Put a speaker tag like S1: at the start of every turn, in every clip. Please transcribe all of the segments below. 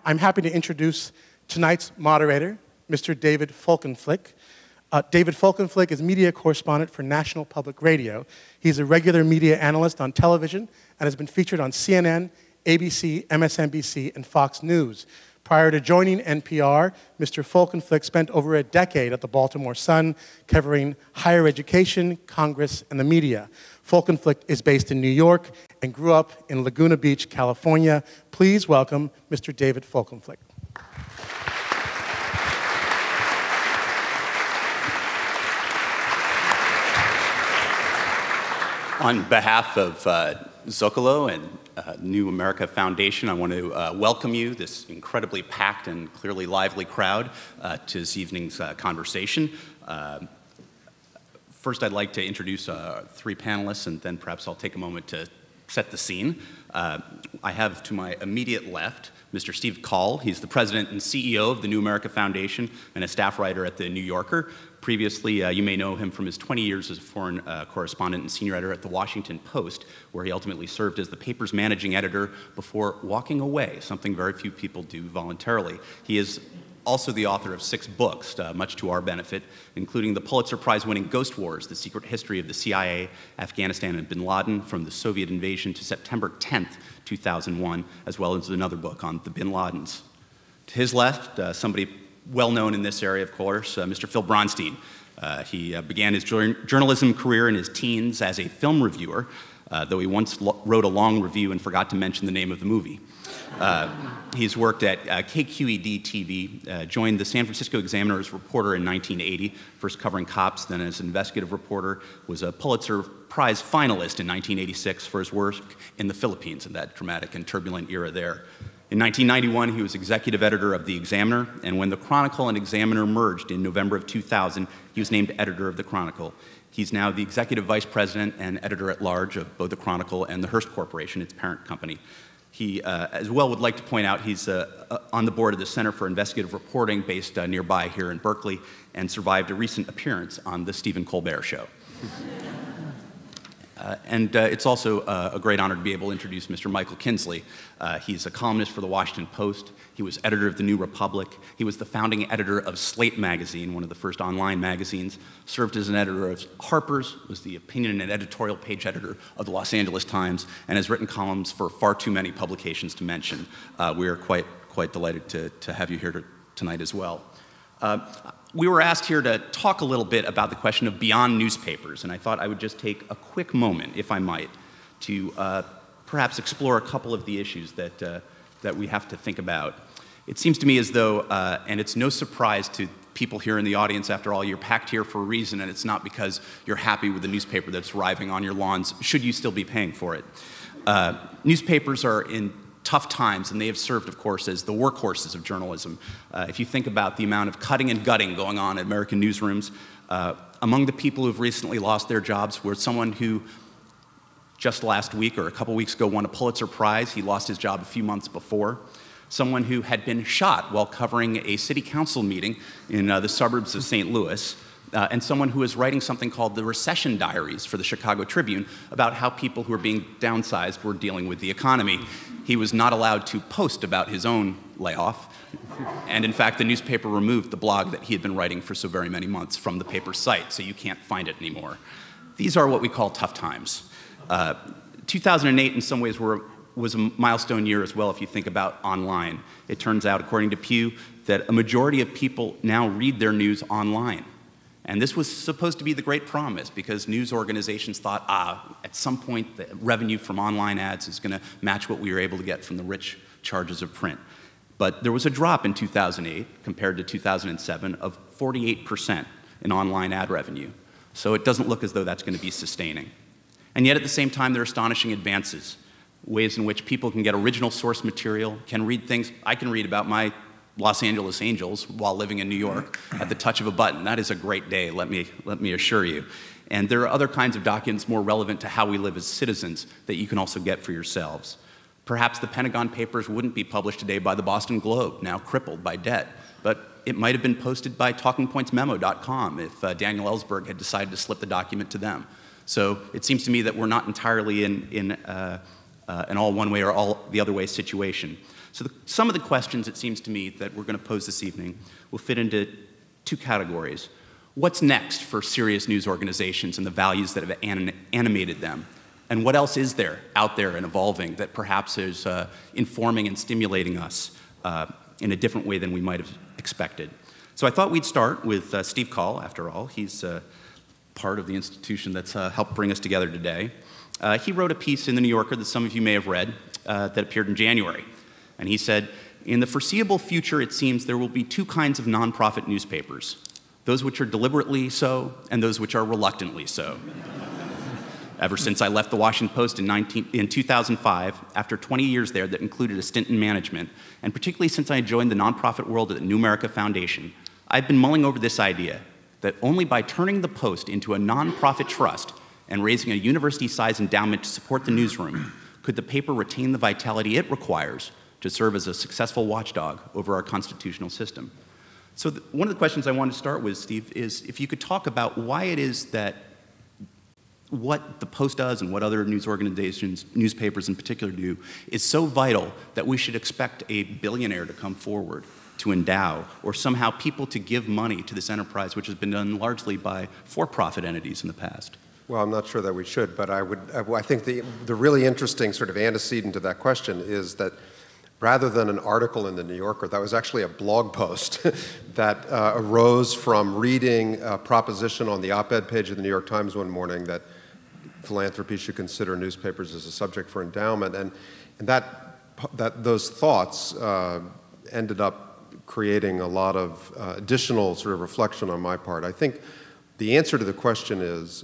S1: I'm happy to introduce tonight's moderator, Mr. David Folkenflik. David Folkenflik is media correspondent for National Public Radio. He's a regular media analyst on television and has been featured on CNN, ABC, MSNBC, and Fox News. Prior to joining NPR, Mr. Folkenflik spent over a decade at the Baltimore Sun covering higher education, Congress, and the media. Folkenflik is based in New York and grew up in Laguna Beach, California. Please welcome Mr. David Folkenflik.
S2: On behalf of Zócalo and New America Foundation, I want to welcome you, this incredibly packed and clearly lively crowd, to this evening's conversation. First, I'd like to introduce three panelists, and then perhaps I'll take a moment to set the scene. I have to my immediate left Mr. Steve Coll. He's the president and CEO of the New America Foundation and a staff writer at The New Yorker. Previously, you may know him from his 20 years as a foreign correspondent and senior editor at The Washington Post, where he ultimately served as the paper's managing editor before walking away, something very few people do voluntarily. He is also the author of 6 books, much to our benefit, including the Pulitzer Prize-winning Ghost Wars, The Secret History of the CIA, Afghanistan, and bin Laden, from the Soviet invasion to September 10th, 2001, as well as another book on the bin Ladens. To his left, somebody well-known in this area, of course, Mr. Phil Bronstein. He began his journalism career in his teens as a film reviewer, though he once wrote a long review and forgot to mention the name of the movie. He's worked at KQED TV, joined the San Francisco Examiner as reporter in 1980, first covering cops, then as investigative reporter, was a Pulitzer Prize finalist in 1986 for his work in the Philippines in that dramatic and turbulent era there. In 1991, he was executive editor of The Examiner, and when the Chronicle and Examiner merged in November of 2000, he was named editor of the Chronicle. He's now the executive vice president and editor-at-large of both the Chronicle and the Hearst Corporation, its parent company. He, as well, would like to point out he's on the board of the Center for Investigative Reporting based nearby here in Berkeley, and survived a recent appearance on The Stephen Colbert Show. And it's also a great honor to be able to introduce Mr. Michael Kinsley. He's a columnist for The Washington Post. He was editor of The New Republic. He was the founding editor of Slate magazine, one of the first online magazines, served as an editor of Harper's, was the opinion and editorial page editor of the Los Angeles Times, and has written columns for far too many publications to mention. We are quite delighted to have you here tonight as well. We were asked here to talk a little bit about the question of beyond newspapers, and I thought I would just take a quick moment, if I might, to perhaps explore a couple of the issues that we have to think about. It seems to me as though, and it's no surprise to people here in the audience, after all, you're packed here for a reason, and it's not because you're happy with the newspaper that's arriving on your lawns, should you still be paying for it. Newspapers are in tough times, and they have served, of course, as the workhorses of journalism. If you think about the amount of cutting and gutting going on in American newsrooms, among the people who have recently lost their jobs were someone who just last week or a couple weeks ago won a Pulitzer Prize. He lost his job a few months before. Someone who had been shot while covering a city council meeting in the suburbs of St. Louis. And someone who is writing something called the Recession Diaries for the Chicago Tribune about how people who are being downsized were dealing with the economy. He was not allowed to post about his own layoff, and in fact, the newspaper removed the blog that he had been writing for so very many months from the paper's site, so you can't find it anymore. These are what we call tough times. 2008, in some ways, was a milestone year as well if you think about online. It turns out, according to Pew, that a majority of people now read their news online. And this was supposed to be the great promise, because news organizations thought, at some point the revenue from online ads is going to match what we were able to get from the rich charges of print. But there was a drop in 2008 compared to 2007 of 48% in online ad revenue. So it doesn't look as though that's going to be sustaining. And yet at the same time, there are astonishing advances, ways in which people can get original source material, can read things. I can read about my Los Angeles Angels while living in New York at the touch of a button. That is a great day, let me assure you. And there are other kinds of documents more relevant to how we live as citizens that you can also get for yourselves. Perhaps the Pentagon Papers wouldn't be published today by the Boston Globe, now crippled by debt, but it might have been posted by TalkingPointsMemo.com if Daniel Ellsberg had decided to slip the document to them. So it seems to me that we're not entirely in an all one way or all the other way situation. So some of the questions, it seems to me, that we're going to pose this evening will fit into two categories. What's next for serious news organizations and the values that have animated them? And what else is there out there and evolving that perhaps is informing and stimulating us in a different way than we might have expected? So I thought we'd start with Steve Coll, after all. He's part of the institution that's helped bring us together today. He wrote a piece in the New Yorker that some of you may have read that appeared in January. And he said, in the foreseeable future, it seems there will be two kinds of nonprofit newspapers, those which are deliberately so and those which are reluctantly so. Ever since I left the Washington Post in 2005, after 20 years there that included a stint in management, and particularly since I joined the nonprofit world at the New America Foundation, I've been mulling over this idea that only by turning the Post into a nonprofit trust and raising a university-sized endowment to support the newsroom could the paper retain the vitality it requires to serve as a successful watchdog over our constitutional system. So one of the questions I wanted to start with, Steve, is if you could talk about why it is that what the Post does and what other news organizations, newspapers in particular do, is so vital that we should expect a billionaire to come forward to endow, or somehow people to give money to this enterprise, which has been done largely by for-profit entities in the past.
S3: Well, I'm not sure that we should, but I think the really interesting sort of antecedent to that question is that rather than an article in the New Yorker, that was actually a blog post that arose from reading a proposition on the op-ed page of the New York Times one morning that philanthropy should consider newspapers as a subject for endowment, and those thoughts ended up creating a lot of additional sort of reflection on my part. I think the answer to the question is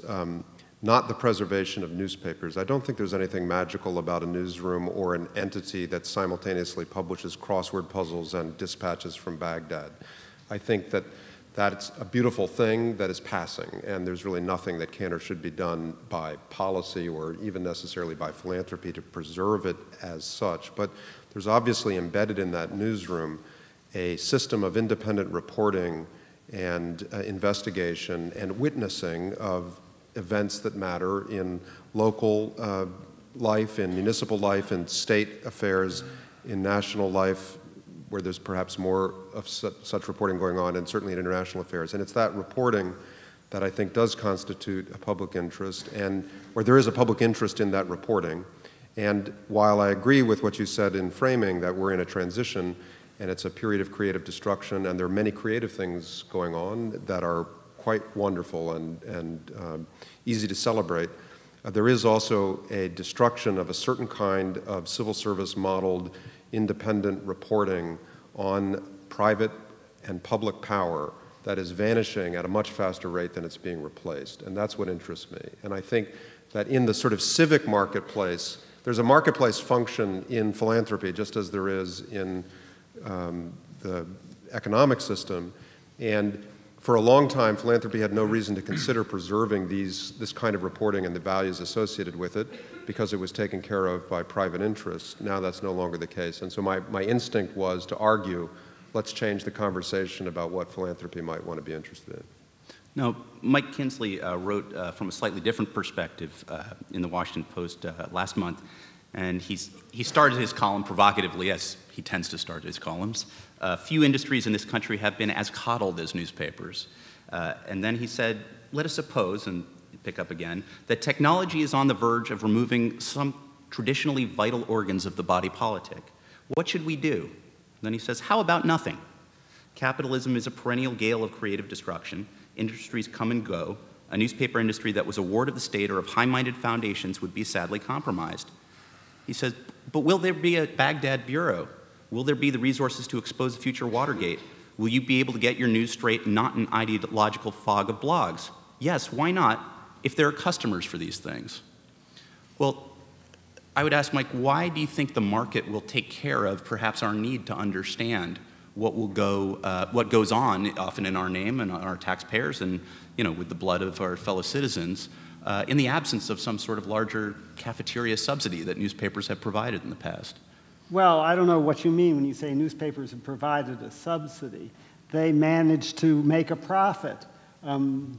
S3: not the preservation of newspapers. I don't think there's anything magical about a newsroom or an entity that simultaneously publishes crossword puzzles and dispatches from Baghdad. I think that that's a beautiful thing that is passing, and there's really nothing that can or should be done by policy or even necessarily by philanthropy to preserve it as such. But there's obviously embedded in that newsroom a system of independent reporting and investigation and witnessing of events that matter in local life, in municipal life, in state affairs, in national life, where there's perhaps more of such reporting going on, and certainly in international affairs. And it's that reporting that I think does constitute a public interest, and where there is a public interest in that reporting. And while I agree with what you said in framing that we're in a transition, and it's a period of creative destruction, and there are many creative things going on that are quite wonderful and easy to celebrate. There is also a destruction of a certain kind of civil service modeled independent reporting on private and public power that is vanishing at a much faster rate than it's being replaced. And that's what interests me. And I think that in the sort of civic marketplace, there's a marketplace function in philanthropy just as there is in the economic system. And for a long time, philanthropy had no reason to consider preserving this kind of reporting and the values associated with it because it was taken care of by private interests. Now that's no longer the case. And so my instinct was to argue, let's change the conversation about what philanthropy might want to be interested in.
S2: Now, Mike Kinsley wrote from a slightly different perspective in the Washington Post last month, and he started his column provocatively, as he tends to start his columns. Few industries in this country have been as coddled as newspapers. And then he said, let us suppose, and pick up again, that technology is on the verge of removing some traditionally vital organs of the body politic. What should we do? And then he says, how about nothing? Capitalism is a perennial gale of creative destruction. Industries come and go. A newspaper industry that was a ward of the state or of high-minded foundations would be sadly compromised. He says, but will there be a Baghdad bureau? Will there be the resources to expose a future Watergate? Will you be able to get your news straight, not an ideological fog of blogs? Yes, why not, if there are customers for these things? Well, I would ask Mike, why do you think the market will take care of perhaps our need to understand what goes on, often in our name and our taxpayers and with the blood of our fellow citizens, in the absence of some sort of larger cafeteria subsidy that newspapers have provided in the past?
S4: Well, I don't know what you mean when you say newspapers have provided a subsidy. They managed to make a profit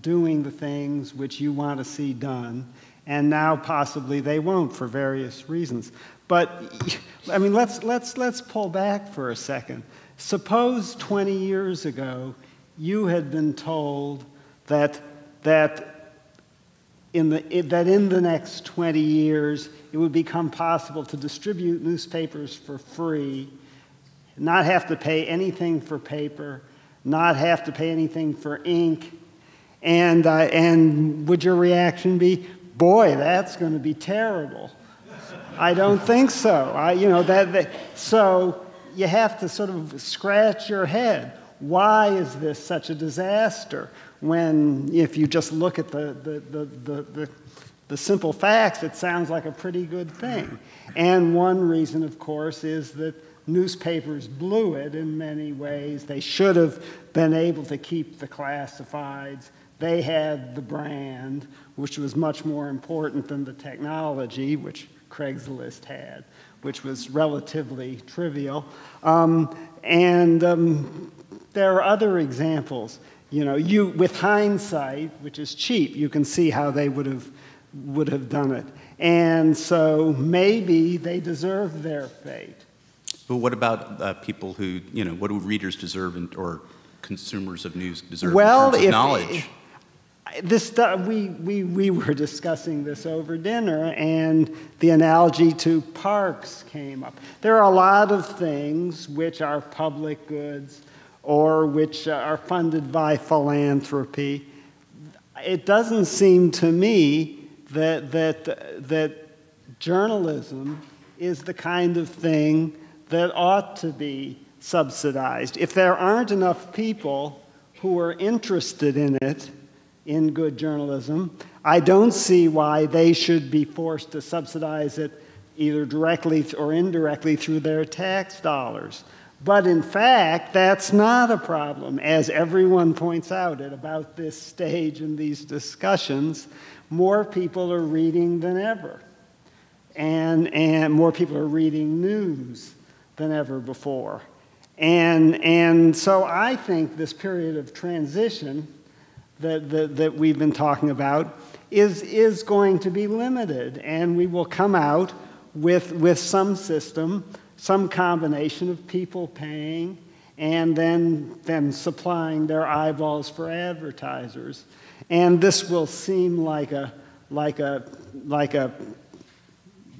S4: doing the things which you want to see done, and now possibly they won't for various reasons. But I mean, let's pull back for a second. Suppose 20 years ago you had been told that in the next 20 years it would become possible to distribute newspapers for free, not have to pay anything for paper, not have to pay anything for ink, and would your reaction be, boy, that's going to be terrible? I don't think so. So you have to sort of scratch your head. Why is this such a disaster? When, if you just look at the simple facts, it sounds like a pretty good thing. And one reason, of course, is that newspapers blew it in many ways. They should have been able to keep the classifieds. They had the brand, which was much more important than the technology, which Craigslist had, which was relatively trivial. There are other examples. With hindsight, which is cheap, you can see how they would have done it. And so maybe they deserve their fate.
S2: But what about people who, what do readers deserve or consumers of news deserve in terms of knowledge? We were discussing this over dinner, and the analogy to parks came up. There are a lot of things which are public goods or which are funded by philanthropy. It doesn't seem to me that journalism is the kind of thing that ought to be subsidized. If there aren't enough people who are interested in it, in good journalism, I don't see why they should be forced to subsidize it either directly or indirectly through their tax dollars. But in fact, that's not a problem. As everyone points out at about this stage in these discussions, more people are reading than ever. And more people are reading news than ever before. And so I think this period of transition that we've been talking about is going to be limited, and we will come out with some system, some combination of people paying and then supplying their eyeballs for advertisers. And this will seem like a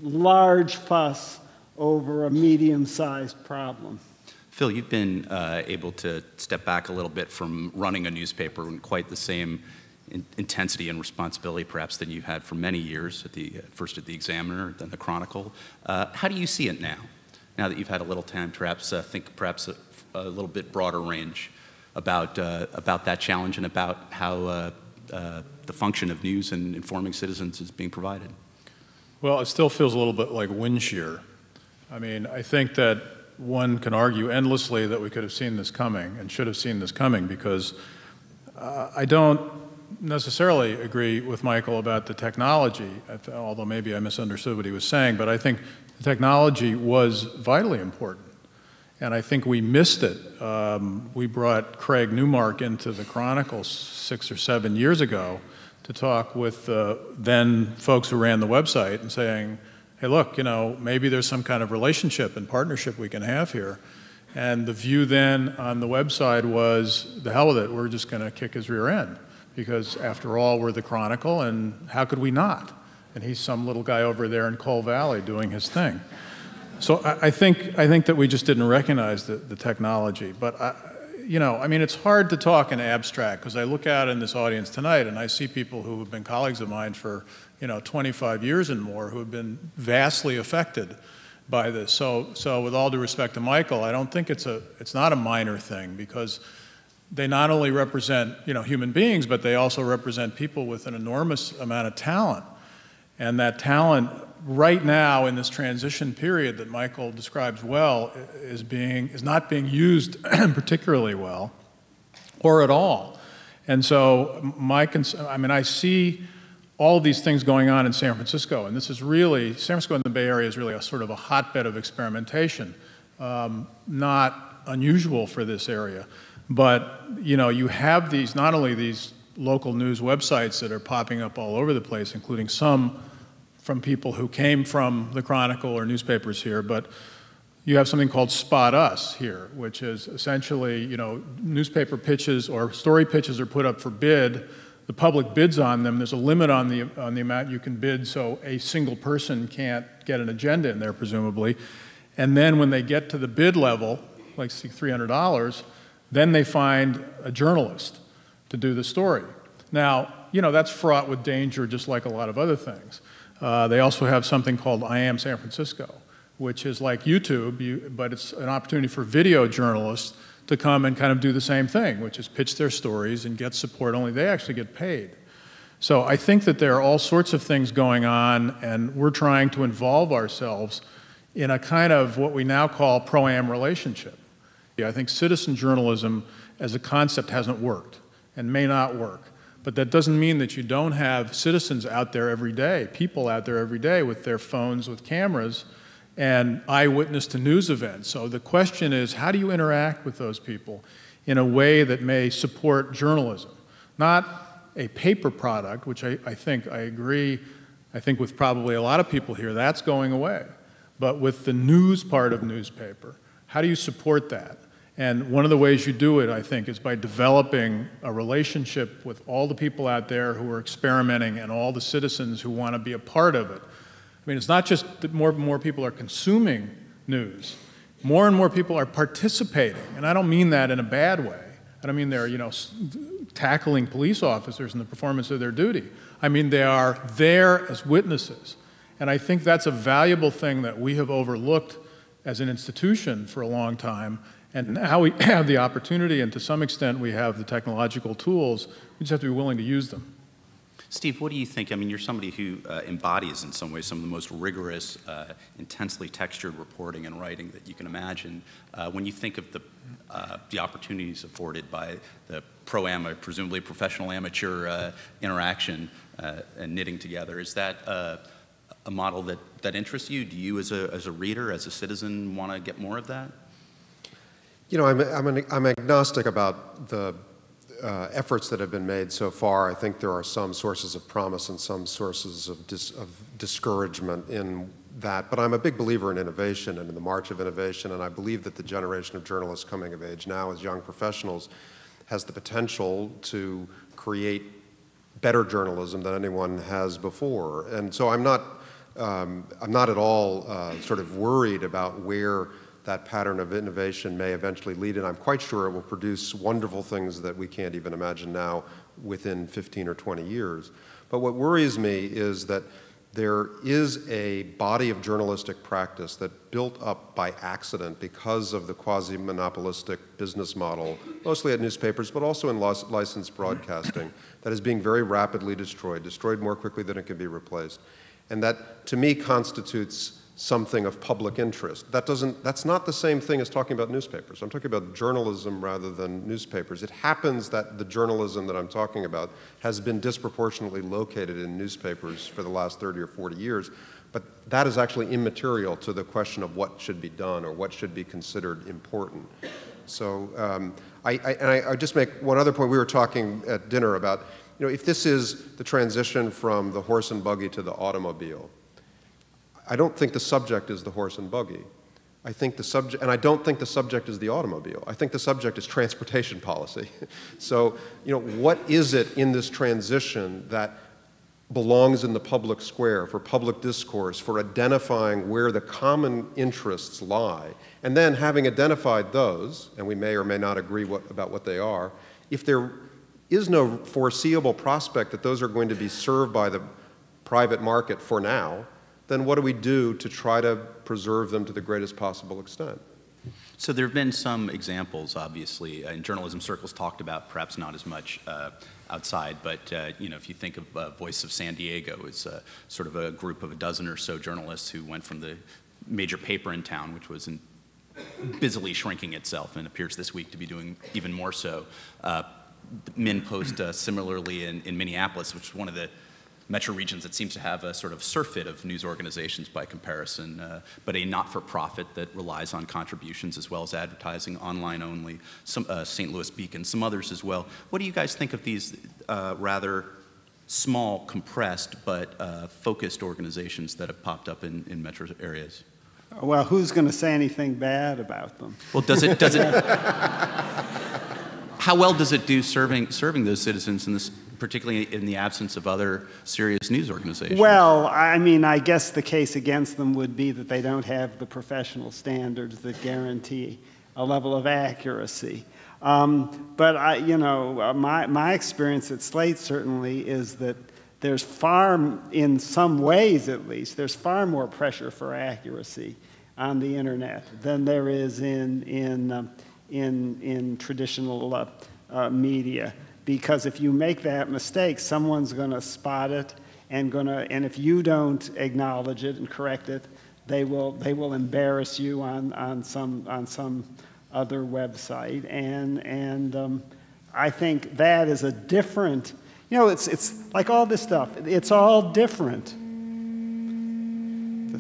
S2: large fuss over a medium-sized problem. Phil, you've been able to step back a little bit from running a newspaper in quite the same intensity and responsibility, perhaps, than you've had for many years, first at the Examiner, then the Chronicle. How do you see it now that you've had a little time to think a little bit broader range about that challenge and about how the function of news and informing citizens is being provided?
S5: Well, it still feels a little bit like wind shear. I mean, I think that one can argue endlessly that we could have seen this coming and should have seen this coming, because I don't necessarily agree with Michael about the technology, although maybe I misunderstood what he was saying, but I think the technology was vitally important, and I think we missed it. We brought Craig Newmark into the Chronicle 6 or 7 years ago to talk with then folks who ran the website and saying, hey, look, maybe there's some kind of relationship and partnership we can have here. And the view then on the website was, the hell with it, we're just going to kick his rear end. Because after all, we're the Chronicle, and how could we not? And he's some little guy over there in Coal Valley doing his thing. So I think that we just didn't recognize the technology. But, I mean, it's hard to talk in abstract, because I look out in this audience tonight and I see people who have been colleagues of mine for 25 years and more, who have been vastly affected by this. So with all due respect to Michael, I don't think it's not a minor thing, because they not only represent human beings, but they also represent people with an enormous amount of talent. And that talent right now in this transition period that Michael describes well is not being used particularly well or at all. And so I see all of these things going on in San Francisco, and this is really, San Francisco and the Bay Area is really a sort of a hotbed of experimentation, not unusual for this area. But, you have not only these local news websites that are popping up all over the place, including some from people who came from the Chronicle or newspapers here, but you have something called Spot Us here, which is essentially, you know, newspaper pitches or story pitches are put up for bid. The public bids on them. There's a limit on the amount you can bid, so a single person can't get an agenda in there, presumably. And then when they get to the bid level, like $300, then they find a journalist to do the story. Now, you know, that's fraught with danger, just like a lot of other things. They also have something called I Am San Francisco, which is like YouTube, but it's an opportunity for video journalists to come and kind of do the same thing, which is pitch their stories and get support, only they actually get paid. So I think that there are all sorts of things going on, and we're trying to involve ourselves in a kind of what we now call pro-am relationship. I think citizen journalism as a concept hasn't worked and may not work. But that doesn't mean that you don't have citizens out there every day, people out there every day with their phones, with cameras, and eyewitness to news events. So the question is, how do you interact with those people in a way that may support journalism? Not a paper product, which I agree, I think with probably a lot of people here, that's going away. But with the news part of newspaper, how do you support that? And one of the ways you do it, I think, is by developing a relationship with all the people out there who are experimenting and all the citizens who want to be a part of it. I mean, it's not just that more and more people are consuming news. More and more people are participating. And I don't mean that in a bad way. I don't mean they're, you know, tackling police officers in the performance of their duty. I mean, they are there as witnesses. And I think that's a valuable thing that we have overlooked as an institution for a long time. And now we have the opportunity, and to some extent we have the technological tools. We just have to be willing to use them.
S2: Steve, what do you think? I mean, you're somebody who embodies in some ways some of the most rigorous, intensely textured reporting and writing that you can imagine. When you think of the opportunities afforded by the pro-am, presumably professional amateur interaction and knitting together, is that a model that interests you? Do you, as a reader, as a citizen, want to get more of that?
S3: You know, I'm agnostic about the efforts that have been made so far. I think there are some sources of promise and some sources of discouragement in that. But I'm a big believer in innovation and in the march of innovation, and I believe that the generation of journalists coming of age now as young professionals has the potential to create better journalism than anyone has before. And so I'm not at all sort of worried about where that pattern of innovation may eventually lead, and I'm quite sure it will produce wonderful things that we can't even imagine now within 15 or 20 years. But what worries me is that there is a body of journalistic practice that built up by accident because of the quasi-monopolistic business model, mostly at newspapers, but also in licensed broadcasting, that is being very rapidly destroyed more quickly than it can be replaced. And that, to me, constitutes something of public interest. That's not the same thing as talking about newspapers. I'm talking about journalism rather than newspapers. It happens that the journalism that I'm talking about has been disproportionately located in newspapers for the last 30 or 40 years, but that is actually immaterial to the question of what should be done or what should be considered important. So I just make one other point. We were talking at dinner about, you know, if this is the transition from the horse and buggy to the automobile, I don't think the subject is the horse and buggy. I think the subject, and I don't think the subject is the automobile. I think the subject is transportation policy. So, you know, what is it in this transition that belongs in the public square for public discourse, for identifying where the common interests lie, and then having identified those, and we may or may not agree about what they are, if there is no foreseeable prospect that those are going to be served by the private market for now, then what do we do to try to preserve them to the greatest possible extent?
S2: So there have been some examples, obviously, in journalism circles talked about, perhaps not as much outside, but you know, if you think of Voice of San Diego, it's sort of a group of a dozen or so journalists who went from the major paper in town, which was busily shrinking itself and appears this week to be doing even more so. MinnPost similarly in Minneapolis, which is one of the metro regions that seems to have a sort of surfeit of news organizations by comparison, but a not-for-profit that relies on contributions as well as advertising, online only, some St. Louis Beacon, some others as well. What do you guys think of these rather small, compressed, but focused organizations that have popped up in metro areas?
S4: Well, who's going to say anything bad about them?
S2: Well, how well does it do serving those citizens, particularly in the absence of other serious news organizations?
S4: Well, I mean, I guess the case against them would be that they don't have the professional standards that guarantee a level of accuracy. But my experience at Slate certainly is that there's in some ways at least, there's far more pressure for accuracy on the internet than there is in traditional media. Because if you make that mistake, someone's going to spot it, and if you don't acknowledge it and correct it, they will embarrass you on some other website, and I think that is a different. It's like all this stuff. It's all different.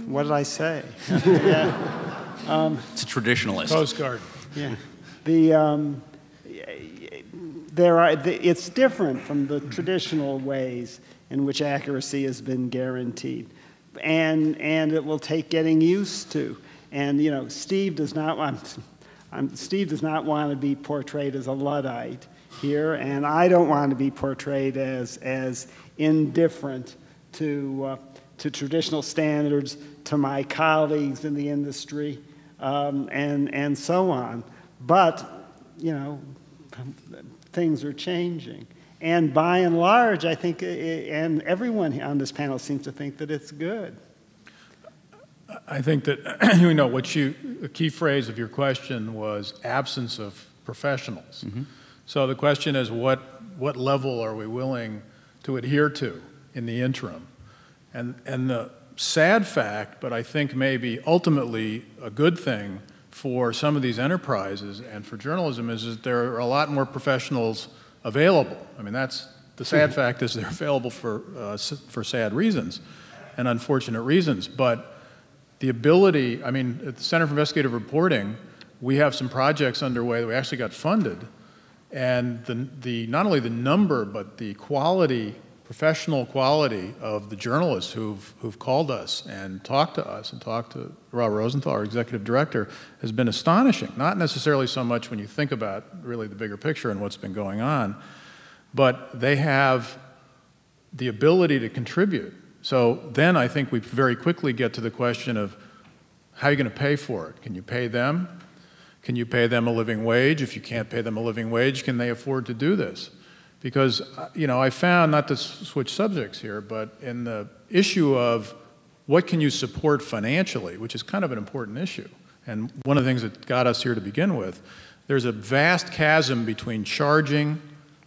S4: What did I say? Yeah.
S2: It's a traditionalist.
S5: Postcard.
S4: Yeah. It's different from the traditional ways in which accuracy has been guaranteed, and it will take getting used to. And Steve does not want to be portrayed as a Luddite here, and I don't want to be portrayed as indifferent to traditional standards, to my colleagues in the industry, and so on. But things are changing, and by and large, I think, and everyone on this panel seems to think that it's good.
S5: I think that the key phrase of your question was absence of professionals. Mm-hmm. So the question is, what level are we willing to adhere to in the interim? And the sad fact, but I think maybe ultimately a good thing for some of these enterprises and for journalism, is that there are a lot more professionals available. I mean, that's the sad fact, is they're available for sad reasons and unfortunate reasons. But the ability, I mean, at the Center for Investigative Reporting, we have some projects underway that we actually got funded, and not only the number, but the quality, professional quality of the journalists who've called us and talked to Rob Rosenthal, our executive director, has been astonishing. Not necessarily so much when you think about really the bigger picture and what's been going on, but they have the ability to contribute. So then I think we very quickly get to the question of how are you going to pay for it? Can you pay them? Can you pay them a living wage? If you can't pay them a living wage, can they afford to do this? Because, I found, not to switch subjects here, but in the issue of what can you support financially, which is kind of an important issue, and one of the things that got us here to begin with, there's a vast chasm between charging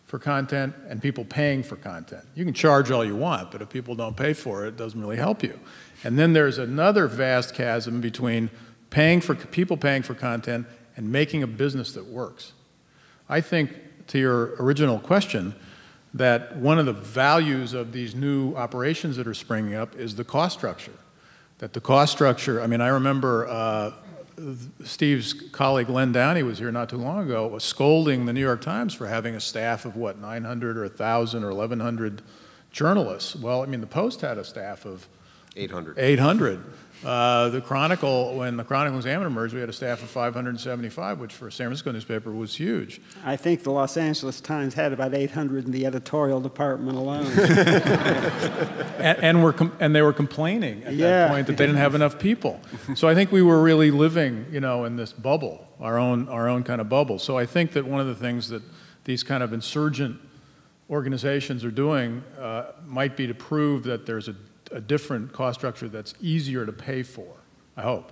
S5: for content and people paying for content. You can charge all you want, but if people don't pay for it, it doesn't really help you. And then there's another vast chasm between people paying for content and making a business that works. I think, to your original question, that one of the values of these new operations that are springing up is the cost structure. That the cost structure, I mean, I remember Steve's colleague Len Downey was here not too long ago, was scolding the New York Times for having a staff of, 900 or 1,000 or 1,100 journalists. Well, I mean, the Post had a staff of 800. The Chronicle, when the Chronicle and Examiner merged, we had a staff of 575, which for a San Francisco newspaper was huge.
S4: I think the Los Angeles Times had about 800 in the editorial department alone.
S5: and they were complaining at that point that they didn't have enough people. So I think we were really living, in this bubble, our own kind of bubble. So I think that one of the things that these kind of insurgent organizations are doing might be to prove that there's a different cost structure that's easier to pay for, I hope.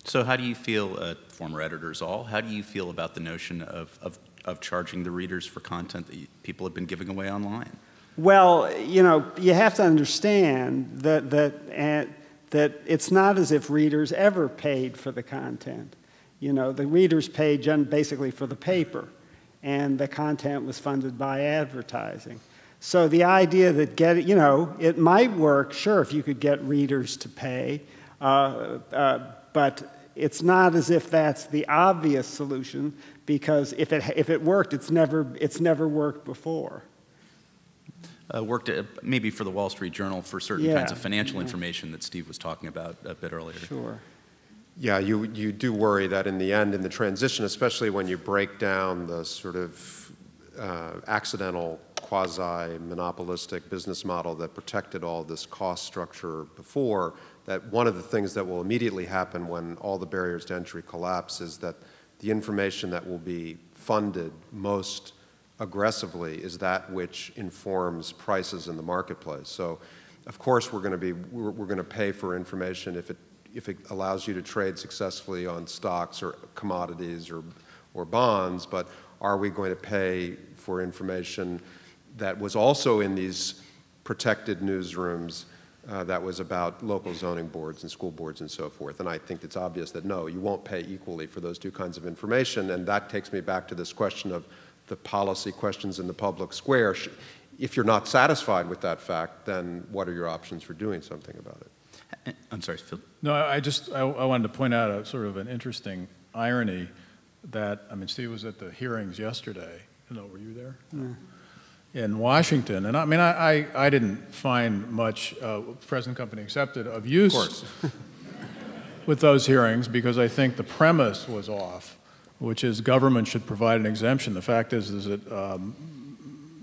S2: So how do you feel, former editors all, how do you feel about the notion of charging the readers for content that people have been giving away online?
S4: Well, you have to understand that it's not as if readers ever paid for the content. The readers paid basically for the paper, and the content was funded by advertising. So the idea that it might work, sure, if you could get readers to pay, but it's not as if that's the obvious solution, because if it worked, it's never worked before.
S2: worked maybe for the Wall Street Journal for certain kinds of financial information that Steve was talking about a bit earlier.
S4: Sure.
S3: Yeah, you do worry that in the end, in the transition, especially when you break down the sort of accidental, quasi-monopolistic business model that protected all this cost structure before, that one of the things that will immediately happen when all the barriers to entry collapse is that the information that will be funded most aggressively is that which informs prices in the marketplace. So, of course, we're going to pay for information if it allows you to trade successfully on stocks or commodities or bonds, but are we going to pay for information that was also in these protected newsrooms that was about local zoning boards and school boards and so forth? And I think it's obvious that no, you won't pay equally for those two kinds of information, and that takes me back to this question of the policy questions in the public square. If you're not satisfied with that fact, then what are your options for doing something about it?
S2: I'm sorry, Phil.
S5: No, I wanted to point out a sort of an interesting irony that, I mean, Steve was at the hearings yesterday. No, were you there? Yeah. In Washington, and I mean, I didn't find much, present company accepted, of use with those hearings, because I think the premise was off, which is government should provide an exemption. The fact is that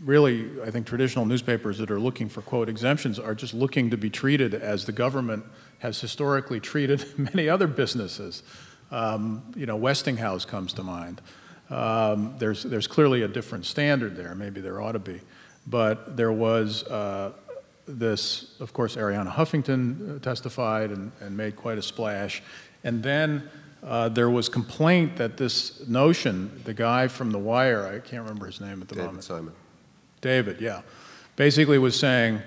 S5: really, I think traditional newspapers that are looking for, quote, exemptions are just looking to be treated as the government has historically treated many other businesses. You know, Westinghouse comes to mind. There's clearly a different standard there. Maybe there ought to be. But there was this, of course, Arianna Huffington testified and made quite a splash. And then there was complaint that this notion, the guy from The Wire, I can't remember his name at the moment.
S3: David Simon.
S5: David, yeah. Basically was saying,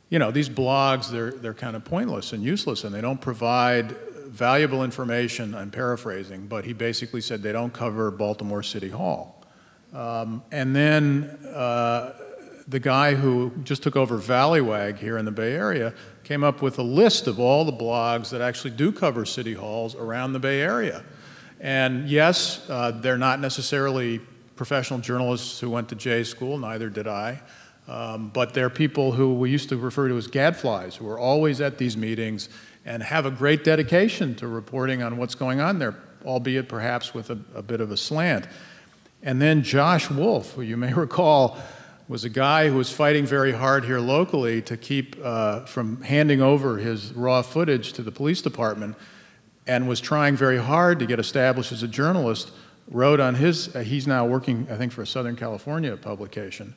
S5: you know, these blogs, they're kind of pointless and useless, and they don't provide valuable information. I'm paraphrasing, but he basically said they don't cover Baltimore City Hall. And then the guy who just took over Valleywag here in the Bay Area came up with a list of all the blogs that actually do cover city halls around the Bay Area. And yes, they're not necessarily professional journalists who went to J school, neither did I. But they're people who we used to refer to as gadflies, who are always at these meetings and have a great dedication to reporting on what's going on there, albeit perhaps with a bit of a slant. And then Josh Wolf, who you may recall was a guy who was fighting very hard here locally to keep from handing over his raw footage to the police department, and was trying very hard to get established as a journalist, wrote on his, he's now working, I think, for a Southern California publication,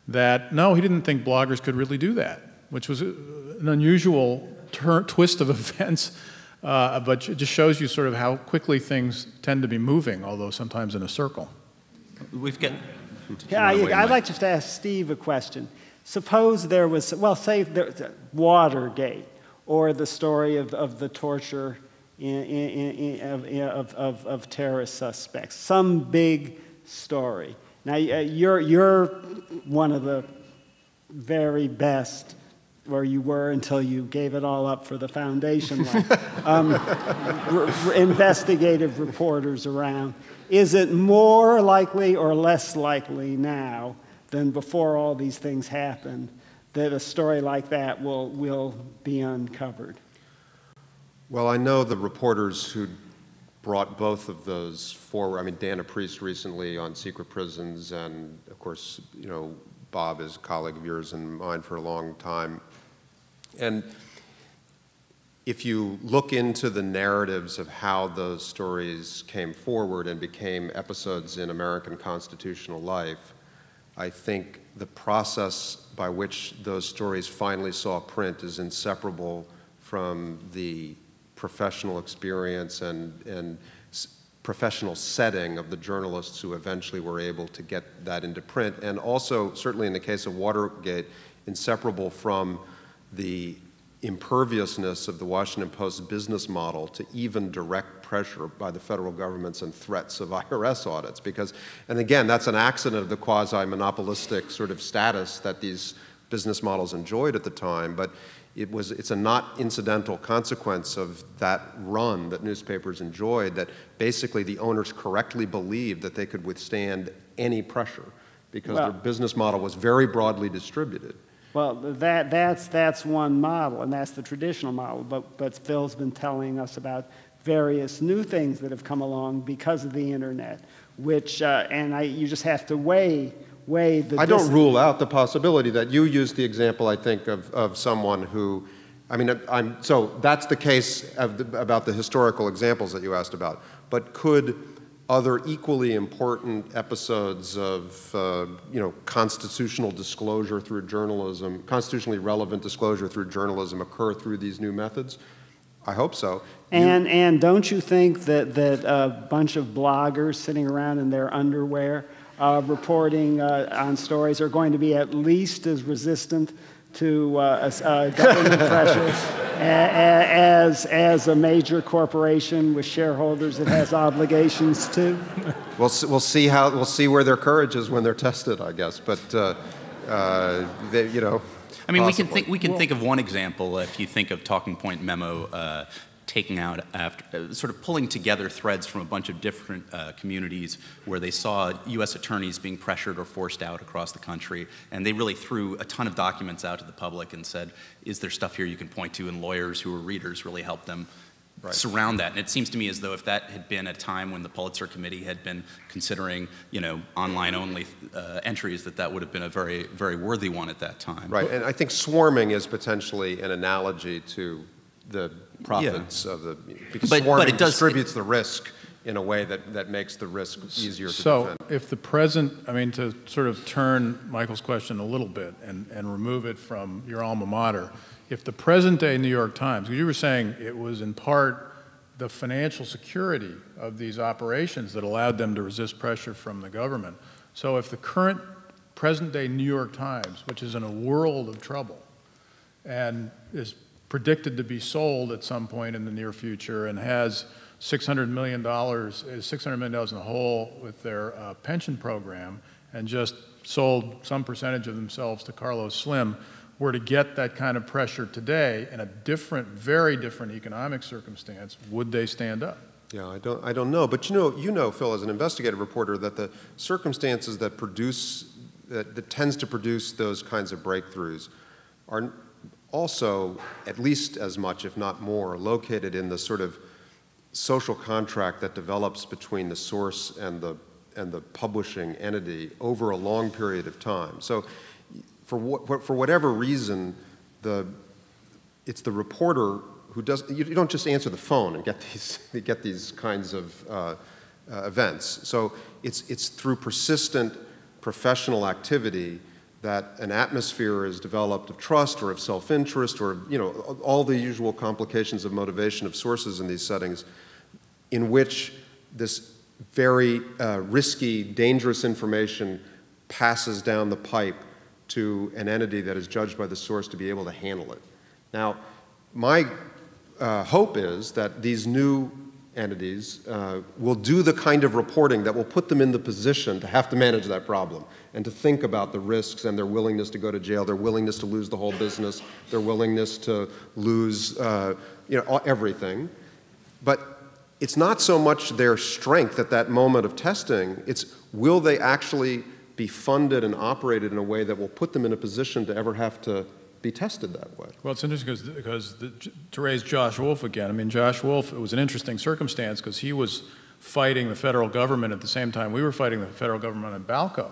S5: that no, he didn't think bloggers could really do that, which was an unusual twist of events, but it just shows you sort of how quickly things tend to be moving, although sometimes in a circle.
S2: We've got...
S4: Yeah, I'd like just to ask Steve a question. Suppose there was, well, say Watergate, or the story of the torture of terrorist suspects, some big story. Now, you're one of the very best, or you were until you gave it all up for the foundation, investigative reporters around. Is it more likely or less likely now than before all these things happened that a story like that will be uncovered?
S3: Well, I know the reporters who brought both of those forward. I mean, Dana Priest recently on secret prisons, and of course, you know, Bob is a colleague of yours and mine for a long time. And if you look into the narratives of how those stories came forward and became episodes in American constitutional life, I think the process by which those stories finally saw print is inseparable from the professional experience and professional setting of the journalists who eventually were able to get that into print, and also, certainly in the case of Watergate, inseparable from the imperviousness of the Washington Post's business model to even direct pressure by the federal governments and threats of IRS audits. Because, and again, that's an accident of the quasi-monopolistic sort of status that these business models enjoyed at the time, but it's a not incidental consequence of that run that newspapers enjoyed, that basically the owners correctly believed that they could withstand any pressure, because their business model was very broadly distributed.
S4: Well, that's one model, and that's the traditional model. But Phil's been telling us about various new things that have come along because of the internet, which you just have to weigh the.
S3: I don't rule out the possibility that you used the example, I think, of someone who, I mean, so that's the case about the historical examples that you asked about. But could other equally important episodes of, constitutional disclosure through journalism, constitutionally relevant disclosure through journalism occur through these new methods? I hope so.
S4: And don't you think that a bunch of bloggers sitting around in their underwear reporting on stories are going to be at least as resistant to government pressure as a major corporation with shareholders that has obligations to?
S3: We'll see where their courage is when they're tested, I guess. But
S2: I mean, possibly. we can think of one example. If you think of Talking Point Memo taking out sort of pulling together threads from a bunch of different communities where they saw U.S. attorneys being pressured or forced out across the country, and they really threw a ton of documents out to the public and said, is there stuff here you can point to? And lawyers who were readers really helped them surround that. And it seems to me as though if that had been a time when the Pulitzer Committee had been considering, online-only entries, that would have been a very, very worthy one at that time.
S3: Right, and I think swarming is potentially an analogy to the profits of the, because swarming distributes the risk in a way that makes the risk easier to defend.
S5: So if the present, to sort of turn Michael's question a little bit and remove it from your alma mater, if the present day New York Times, because you were saying it was in part the financial security of these operations that allowed them to resist pressure from the government. So if the current present day New York Times, which is in a world of trouble and is predicted to be sold at some point in the near future and has $600 million in the hole with their pension program and just sold some percentage of themselves to Carlos Slim, were to get that kind of pressure today in a very different economic circumstance, would they stand up?
S3: Yeah, I don't know. But you know, Phil, as an investigative reporter, that the circumstances that tends to produce those kinds of breakthroughs are also at least as much, if not more, located in the sort of social contract that develops between the source and the publishing entity over a long period of time. So for whatever reason, it's the reporter who does. You don't just answer the phone and get these kinds of events. So it's through persistent professional activity that an atmosphere is developed of trust or of self-interest or all the usual complications of motivation of sources in these settings, in which this very risky, dangerous information passes down the pipe to an entity that is judged by the source to be able to handle it. Now, my hope is that these new entities will do the kind of reporting that will put them in the position to have to manage that problem and to think about the risks and their willingness to go to jail, their willingness to lose the whole business, their willingness to lose everything. But it's not so much their strength at that moment of testing, it's will they actually be funded and operated in a way that will put them in a position to ever have to be tested that way.
S5: Well, it's interesting because to raise Josh Wolf again, Josh Wolf, it was an interesting circumstance because he was fighting the federal government at the same time we were fighting the federal government in Balco.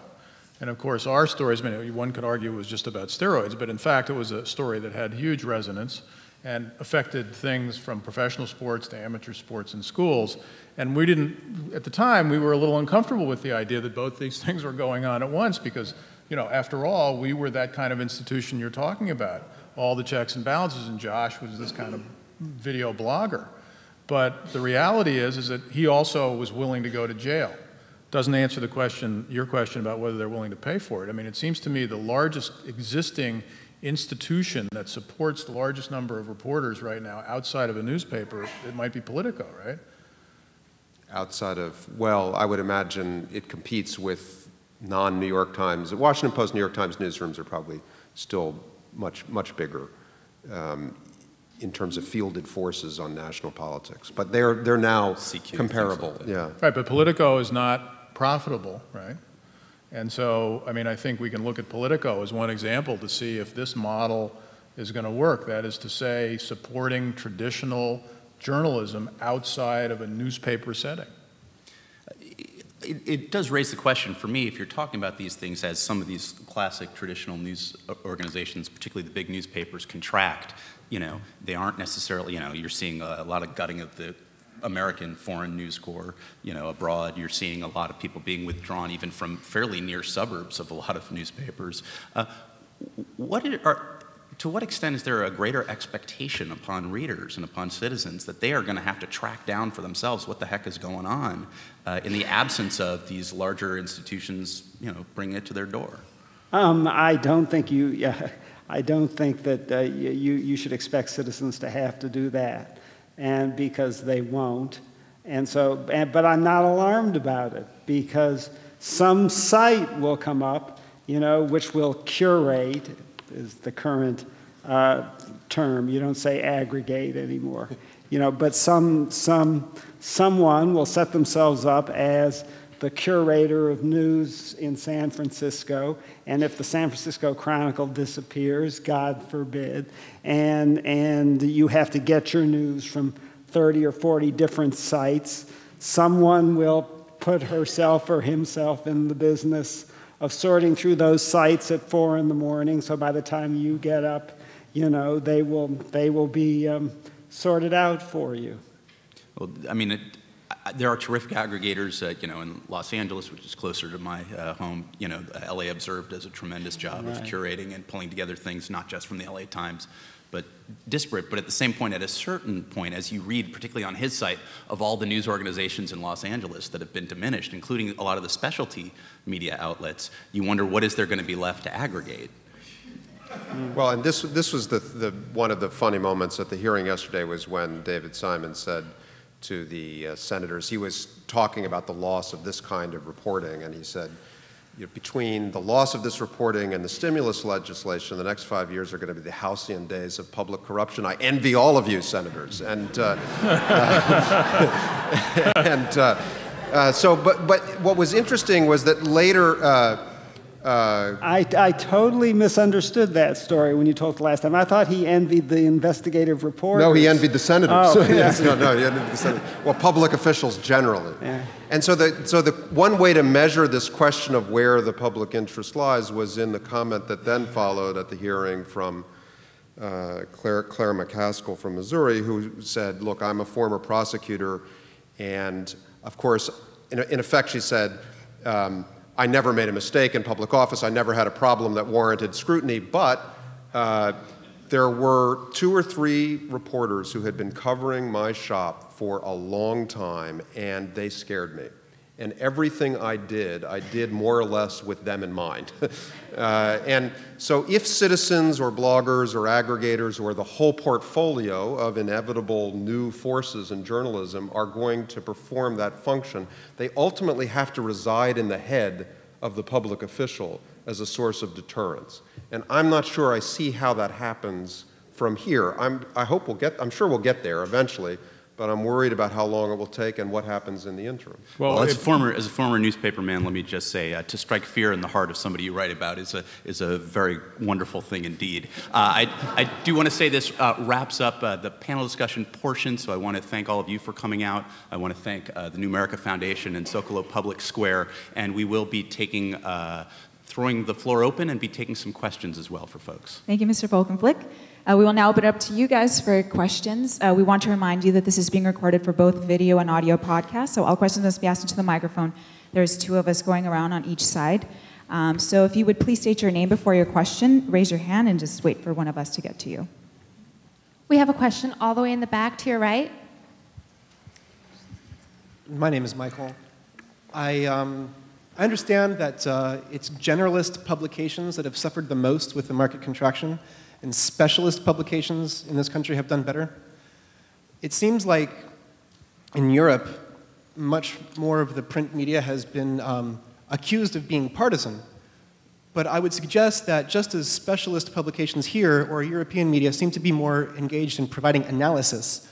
S5: And of course, our stories, one could argue it was just about steroids, but in fact, it was a story that had huge resonance and affected things from professional sports to amateur sports in schools. And we didn't, at the time, we were a little uncomfortable with the idea that both these things were going on at once because, after all, we were that kind of institution you're talking about. All the checks and balances, and Josh was this kind of video blogger. But the reality is that he also was willing to go to jail. Doesn't answer your question about whether they're willing to pay for it. It seems to me the largest existing institution that supports the largest number of reporters right now outside of a newspaper, it might be Politico, right?
S3: Outside of, well, I would imagine it competes with non-New York Times. The Washington Post, New York Times newsrooms are probably still much bigger in terms of fielded forces on national politics. But they're now CQ, comparable. Yeah.
S5: Right, but Politico is not profitable, right? And so, I mean, I think we can look at Politico as one example to see if this model is going to work. That is to say, supporting traditional journalism outside of a newspaper setting.
S2: It does raise the question for me, if you're talking about these things as some of these classic traditional news organizations, particularly the big newspapers, contract, you know, they aren't necessarily, you know, you're seeing a lot of gutting of the American Foreign News Corps, you know, abroad. You're seeing a lot of people being withdrawn even from fairly near suburbs of a lot of newspapers. To what extent is there a greater expectation upon readers and upon citizens that they are going to have to track down for themselves what the heck is going on in the absence of these larger institutions, you know, bringing it to their door?
S4: I don't think I don't think that you should expect citizens to have to do that, and because they won't. And so, but I'm not alarmed about it, because some site will come up, you know, which will curate, is the current term. You don't say aggregate anymore, you know. But someone will set themselves up as the curator of news in San Francisco, and if the San Francisco Chronicle disappears, God forbid, and you have to get your news from 30 or 40 different sites, someone will put herself or himself in the business of sorting through those sites at 4 in the morning, so by the time you get up, you know, they will be sorted out for you.
S2: Well, I mean, there are terrific aggregators, you know, in Los Angeles, which is closer to my home. You know, LA Observed does a tremendous job of curating and pulling together things, not just from the LA Times, but disparate. But at the same point, at a certain point, as you read, particularly on his site, of all the news organizations in Los Angeles that have been diminished, including a lot of the specialty media outlets, you wonder what is there going to be left to aggregate.
S3: Well, and this was the one of the funny moments at the hearing yesterday was when David Simon said to the senators, he was talking about the loss of this kind of reporting, and he said, you know, between the loss of this reporting and the stimulus legislation, the next 5 years are going to be the halcyon days of public corruption. I envy all of you, senators. And but what was interesting was that later.
S4: I totally misunderstood that story when you told it last time. I thought he envied the investigative reporters.
S3: No, he envied the senators.
S4: Oh,
S3: yes, no, he envied the senators. Well, public officials generally.
S4: Yeah.
S3: And so the one way to measure this question of where the public interest lies was in the comment that then followed at the hearing from Claire McCaskill from Missouri, who said, look, I'm a former prosecutor, and of course, in effect, she said, I never made a mistake in public office. I never had a problem that warranted scrutiny, but there were 2 or 3 reporters who had been covering my shop for a long time, and they scared me. And everything I did more or less with them in mind. And so if citizens or bloggers or aggregators or the whole portfolio of inevitable new forces in journalism are going to perform that function, they ultimately have to reside in the head of the public official as a source of deterrence. And I'm not sure I see how that happens from here. I'm sure we'll get there eventually, but I'm worried about how long it will take and what happens in the interim.
S2: Well, as a former newspaper man, let me just say, to strike fear in the heart of somebody you write about is a very wonderful thing indeed. I do want to say this wraps up the panel discussion portion, so I want to thank all of you for coming out. I want to thank the New America Foundation and Zócalo Public Square, and we will be throwing the floor open and be taking some questions as well for folks.
S6: Thank you, Mr. Folkenflik. We will now open it up to you guys for questions. We want to remind you that this is being recorded for both video and audio podcasts, so all questions must be asked into the microphone. There's 2 of us going around on each side. So if you would please state your name before your question, raise your hand, and just wait for one of us to get to you.
S7: We have a question all the way in the back to your right.
S8: My name is Michael. I understand that it's generalist publications that have suffered the most with the market contraction, and specialist publications in this country have done better. It seems like in Europe, much more of the print media has been accused of being partisan. But I would suggest that just as specialist publications here or European media seem to be more engaged in providing analysis,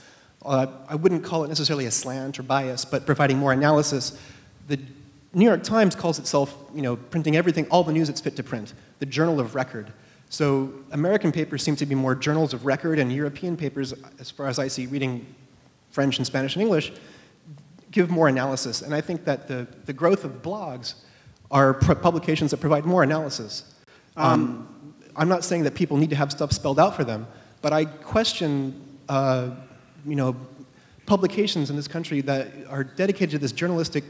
S8: I wouldn't call it necessarily a slant or bias, but providing more analysis, the New York Times calls itself, printing everything, all the news it's fit to print, the journal of record. So American papers seem to be more journals of record, and European papers, as far as I see, reading French and Spanish and English, give more analysis. And I think that the growth of blogs are publications that provide more analysis. I'm not saying that people need to have stuff spelled out for them, but I question, publications in this country that are dedicated to this journalistic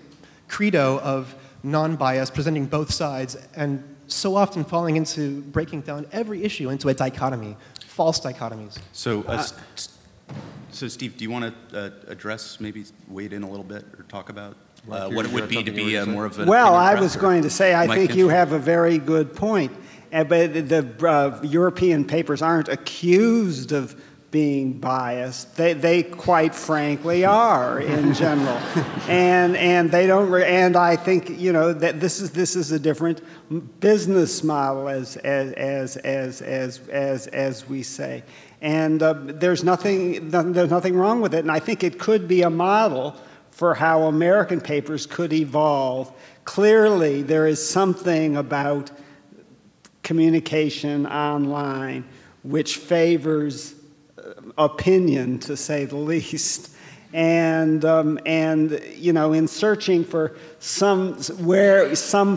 S8: credo of non-bias, presenting both sides, and so often falling into breaking down every issue into a dichotomy, false dichotomies.
S2: So Steve, do you want to address, maybe wade in a little bit, or talk about what it would be to be more of an
S4: Well, I was going to say, I think you have a very good point. But the European papers aren't accused of being biased. They quite frankly are in general, and they don't. And I think that this is a different business model, as we say. And there's nothing wrong with it. And I think it could be a model for how American papers could evolve. Clearly, there is something about communication online which favors opinion, to say the least. And in searching for some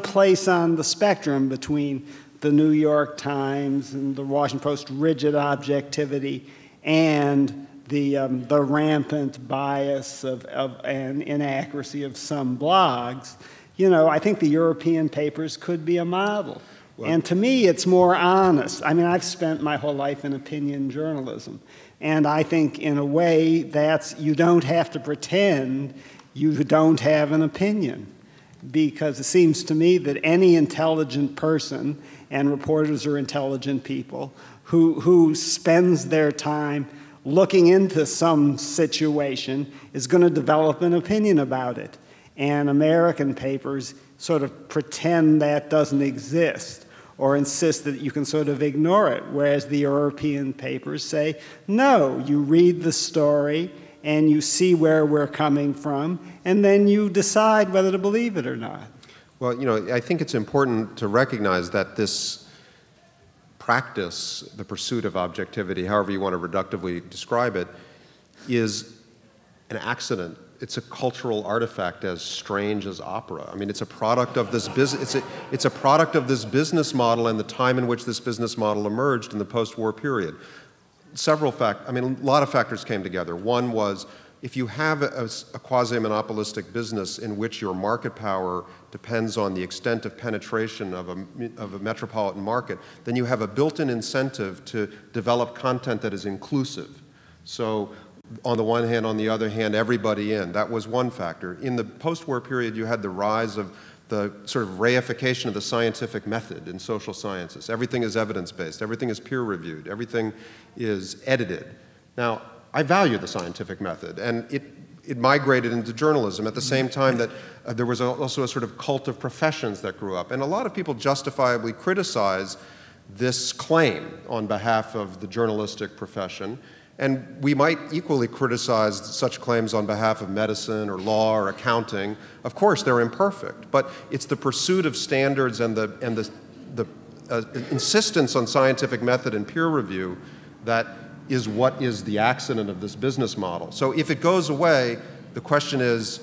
S4: place on the spectrum between the New York Times and the Washington Post rigid objectivity and the rampant bias and inaccuracy of some blogs, I think the European papers could be a model. Well, and to me, it's more honest. I mean, I've spent my whole life in opinion journalism. And I think, in a way, you don't have to pretend you don't have an opinion. Because it seems to me that any intelligent person, and reporters are intelligent people, who spends their time looking into some situation is going to develop an opinion about it. And American papers sort of pretend that doesn't exist, or insist that you can sort of ignore it, whereas the European papers say, no, you read the story and you see where we're coming from, and then you decide whether to believe it or not.
S3: Well, I think it's important to recognize that this practice, the pursuit of objectivity, however you want to reductively describe it, is an accident. It's a cultural artifact as strange as opera. I mean, it's a product of this it's a product of this business model and the time in which this business model emerged in the post-war period. A lot of factors came together. One was, if you have a quasi-monopolistic business in which your market power depends on the extent of penetration of a metropolitan market, then you have a built-in incentive to develop content that is inclusive. So, on the one hand, on the other hand, everybody in. That was one factor. In the post-war period, you had the rise of the sort of reification of the scientific method in social sciences. Everything is evidence-based. Everything is peer-reviewed. Everything is edited. Now, I value the scientific method, and it migrated into journalism at the same time that there was also a sort of cult of professions that grew up. And a lot of people justifiably criticize this claim on behalf of the journalistic profession. And we might equally criticize such claims on behalf of medicine or law or accounting. Of course, they're imperfect, but it's the pursuit of standards and the insistence on scientific method and peer review that is what is the accident of this business model. So if it goes away, the question is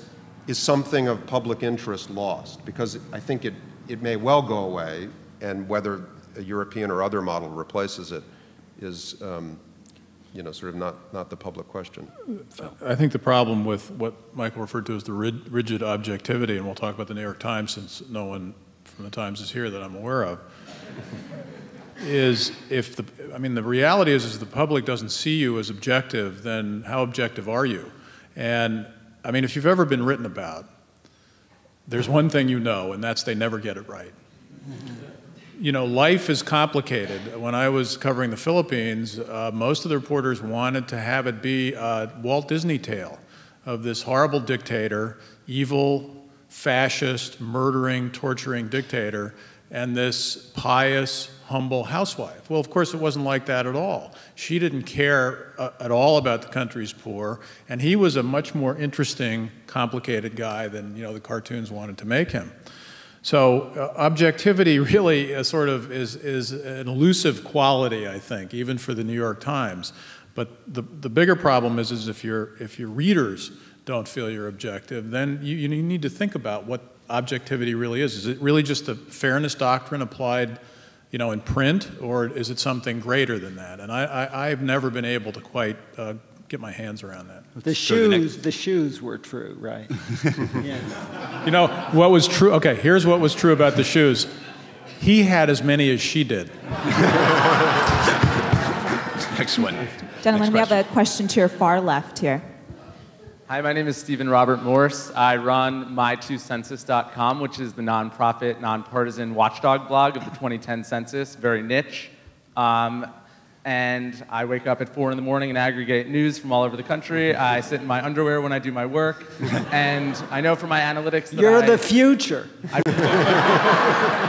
S3: something of public interest lost? Because I think it may well go away, and whether a European or other model replaces it is sort of not the public question.
S5: I think the problem with what Michael referred to as the rigid objectivity, and we'll talk about the New York Times since no one from the Times is here that I'm aware of, is the reality is if the public doesn't see you as objective, then how objective are you? And I mean, if you've ever been written about, there's one thing you know, and that's they never get it right. Life is complicated. When I was covering the Philippines, most of the reporters wanted to have it be a Walt Disney tale of this horrible dictator, evil, fascist, murdering, torturing dictator, and this pious, humble housewife. Well, of course, it wasn't like that at all. She didn't care at all about the country's poor, and he was a much more interesting, complicated guy than the cartoons wanted to make him. So objectivity really sort of is an elusive quality, I think, even for the New York Times. But the bigger problem is if your readers don't feel you're objective, then you need to think about what objectivity really is. Is it really just a fairness doctrine applied, in print, or is it something greater than that? And I've never been able to quite get my hands around that.
S4: The shoes were true, right?
S5: Yeah. What was true? Okay, here's what was true about the shoes. He had as many as she did.
S2: Next one.
S6: Gentlemen, we have a question to your far left here.
S9: Hi, my name is Stephen Robert Morse. I run my2census.com, which is the nonprofit, nonpartisan watchdog blog of the 2010 census, very niche. And I wake up at 4 in the morning and aggregate news from all over the country. I sit in my underwear when I do my work. And I know from my analytics that
S4: You're the future.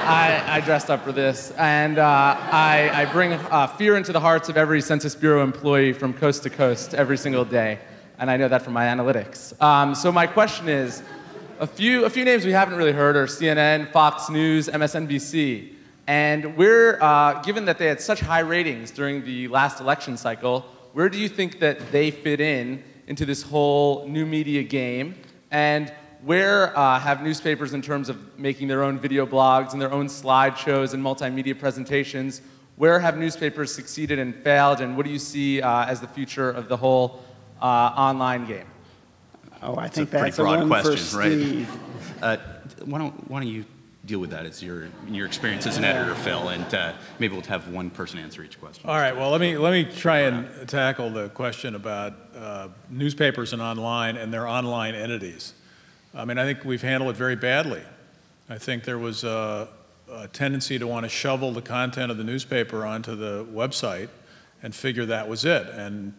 S9: I dressed up for this. And I bring fear into the hearts of every Census Bureau employee from coast to coast every single day. And I know that from my analytics. So my question is, a few names we haven't really heard are CNN, Fox News, MSNBC. And we're, given that they had such high ratings during the last election cycle, where do you think that they fit into this whole new media game? And where have newspapers, in terms of making their own video blogs and their own slideshows and multimedia presentations, where have newspapers succeeded and failed? And what do you see as the future of the whole online game?
S4: Oh, I think
S2: that's
S4: a
S2: broad
S4: one
S2: question,
S4: for Steve.
S2: Right? Why don't you deal with that? It's your experience as an editor, Phil, and maybe we'll have one person answer each question.
S5: All right. Well, let me try and tackle the question about newspapers and online and their online entities. I mean, I think we've handled it very badly. I think there was a tendency to want to shovel the content of the newspaper onto the website and figure that was it. And,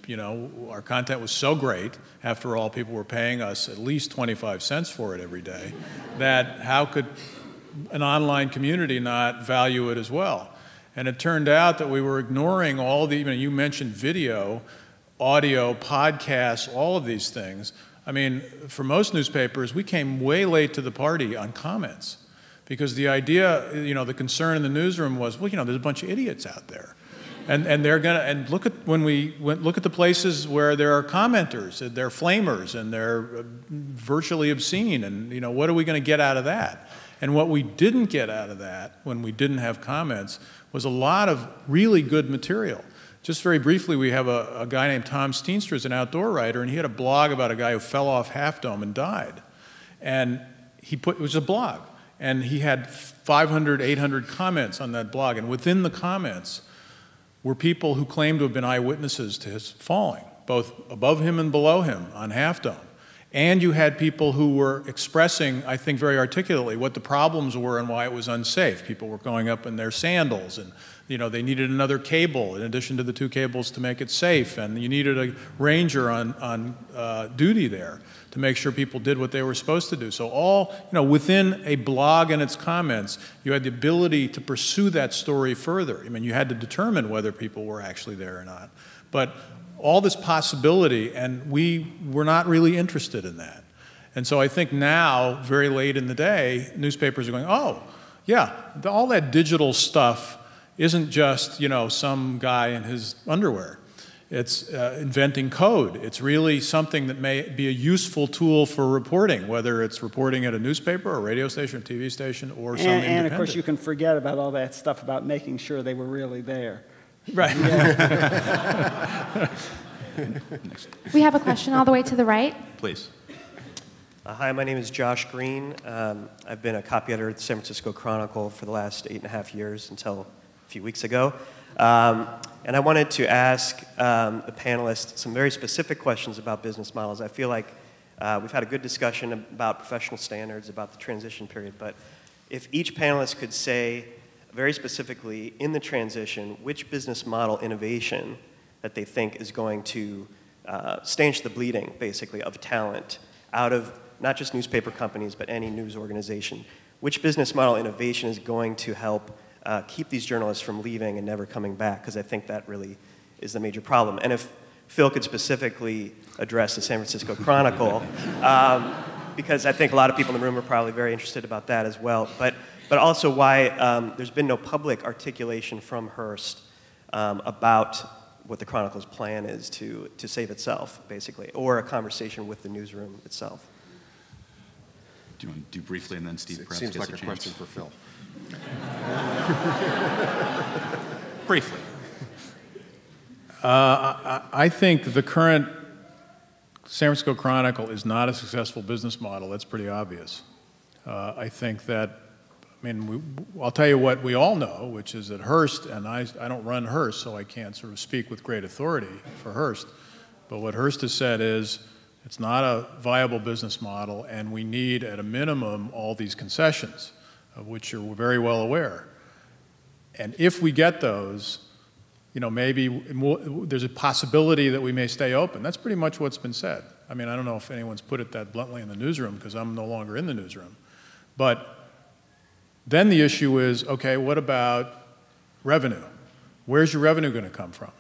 S5: our content was so great, after all, people were paying us at least 25 cents for it every day, that how could an online community not value it as well? And it turned out that we were ignoring all the, you mentioned video, audio, podcasts, all of these things. I mean, for most newspapers, we came way late to the party on comments, because the idea, the concern in the newsroom was, well, there's a bunch of idiots out there. And they're gonna, and look at look at the places where there are commenters, and they're flamers, and they're virtually obscene, and what are we gonna get out of that? And what we didn't get out of that, when we didn't have comments, was a lot of really good material. Just very briefly, we have a guy named Tom Steenstra, who's an outdoor writer, and he had a blog about a guy who fell off Half Dome and died. And it was a blog, and he had 500, 800 comments on that blog, and within the comments were people who claimed to have been eyewitnesses to his falling, both above him and below him on Half Dome. And you had people who were expressing, I think very articulately, what the problems were and why it was unsafe. People were going up in their sandals, and they needed another cable in addition to the 2 cables to make it safe, and you needed a ranger on duty there to make sure people did what they were supposed to do. So all, within a blog and its comments, you had the ability to pursue that story further. I mean, you had to determine whether people were actually there or not. But all this possibility, and we were not really interested in that. And so I think now, very late in the day, newspapers are going, oh, yeah, all that digital stuff isn't just, some guy in his underwear. It's inventing code. It's really something that may be a useful tool for reporting, whether it's reporting at a newspaper or radio station or TV station or some independent.
S4: And of course, you can forget about all that stuff about making sure they were really there.
S5: Right.
S4: Yeah.
S7: We have a question all the way to the right.
S2: Please.
S10: Hi, my name is Josh Green. I've been a copy editor at the San Francisco Chronicle for the last 8.5 years until a few weeks ago. And I wanted to ask the panelists some very specific questions about business models. I feel like we've had a good discussion about professional standards, about the transition period, but if each panelist could say very specifically in the transition which business model innovation that they think is going to stanch the bleeding, basically, of talent out of not just newspaper companies, but any news organization. Which business model innovation is going to help keep these journalists from leaving and never coming back? Because I think that really is the major problem. And if Phil could specifically address the San Francisco Chronicle, because I think a lot of people in the room are probably very interested about that as well. But also why there's been no public articulation from Hearst about what the Chronicle's plan is to save itself, basically, or a conversation with the newsroom itself.
S2: Do you want to do briefly, and then Steve perhaps
S3: Seems
S2: gets
S3: like a
S2: chance?
S3: question for Phil.
S2: Briefly.
S5: I think the current San Francisco Chronicle is not a successful business model. That's pretty obvious. I think that, I'll tell you what we all know, which is that Hearst, and I don't run Hearst, so I can't sort of speak with great authority for Hearst, but what Hearst has said is it's not a viable business model, and we need, at a minimum, all these concessions, of which you're very well aware. And if we get those, maybe there's a possibility that we may stay open. That's pretty much what's been said. I don't know if anyone's put it that bluntly in the newsroom, because I'm no longer in the newsroom. But then the issue is, okay, what about revenue? Where's your revenue going to come from?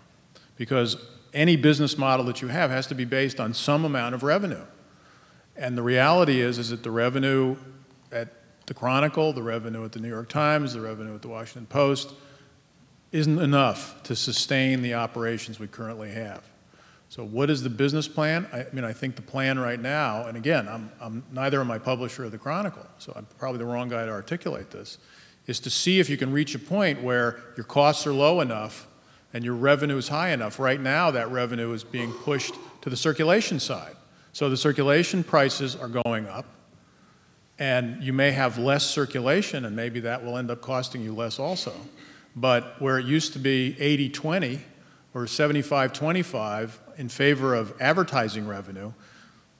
S5: Because any business model that you have has to be based on some amount of revenue. And the reality is that the revenue at the Chronicle, the revenue at the New York Times, the revenue at the Washington Post isn't enough to sustain the operations we currently have. So what is the business plan? I think the plan right now, and again, I'm neither am I publisher of the Chronicle, so I'm probably the wrong guy to articulate this, is to see if you can reach a point where your costs are low enough and your revenue is high enough. Right now, that revenue is being pushed to the circulation side. So the circulation prices are going up, and you may have less circulation, and maybe that will end up costing you less also. But where it used to be 80-20 or 75-25 in favor of advertising revenue,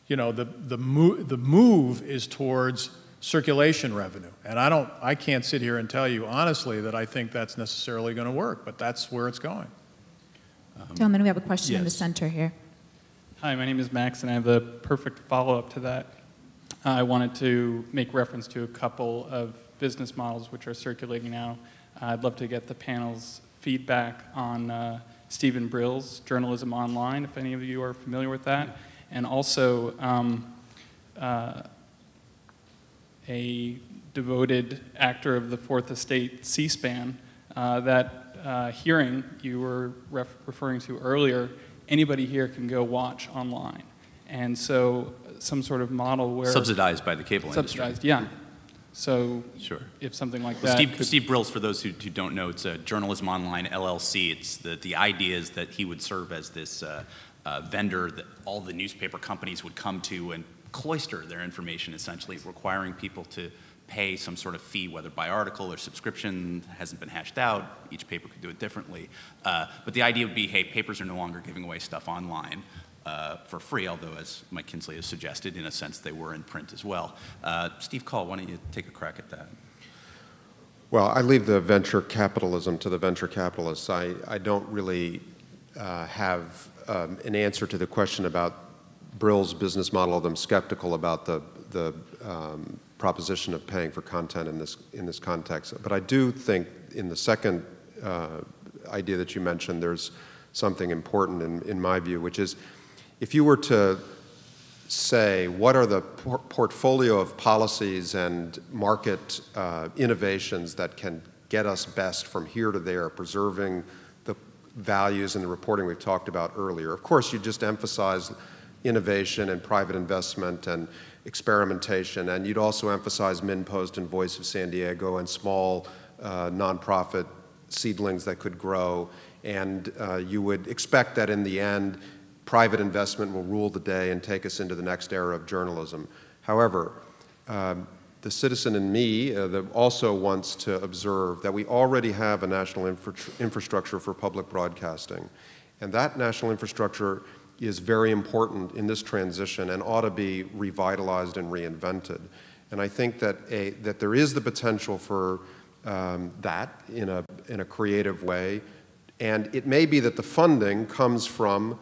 S5: the move is towards circulation revenue. And I can't sit here and tell you honestly that I think that's necessarily going to work, but that's where it's going.
S6: Gentlemen, we have a question in the
S11: Yes.
S6: center here.
S11: Hi, my name is Max, and I have a perfect follow-up to that. I wanted to make reference to a couple of business models which are circulating now. I'd love to get the panel's feedback on Stephen Brill's Journalism Online, if any of you are familiar with that, and also a devoted actor of the Fourth Estate, C-SPAN, that hearing you were referring to earlier, anybody here can go watch online. And so some sort of model where...
S2: Subsidized by the cable industry.
S11: Subsidized, yeah. So
S2: sure.
S11: If something like
S2: well,
S11: that...
S2: Steve Brill's, for those who don't know, it's a Journalism Online LLC. It's the idea is that he would serve as this vendor that all the newspaper companies would come to and cloister their information, essentially, requiring people to pay some sort of fee, whether by article or subscription. Hasn't been hashed out. Each paper could do it differently. But the idea would be, hey, papers are no longer giving away stuff online for free, although, as Mike Kinsley has suggested, in a sense, they were in print as well. Steve Coll, why don't you take a crack at that?
S3: Well, I leave the venture capitalism to the venture capitalists. I don't really have an answer to the question about Brill's business model, although I'm skeptical about the proposition of paying for content in this context. But I do think in the second idea that you mentioned, there's something important in my view, which is if you were to say what are the portfolio of policies and market innovations that can get us best from here to there, preserving the values and the reporting we've talked about earlier. Of course, you just emphasize innovation and private investment and experimentation, and you'd also emphasize MinnPost and Voice of San Diego and small nonprofit seedlings that could grow, and you would expect that in the end private investment will rule the day and take us into the next era of journalism. However, the citizen in me also wants to observe that we already have a national infrastructure for public broadcasting, and that national infrastructure is very important in this transition and ought to be revitalized and reinvented. And I think that that there is the potential for that in a creative way, and it may be that the funding comes from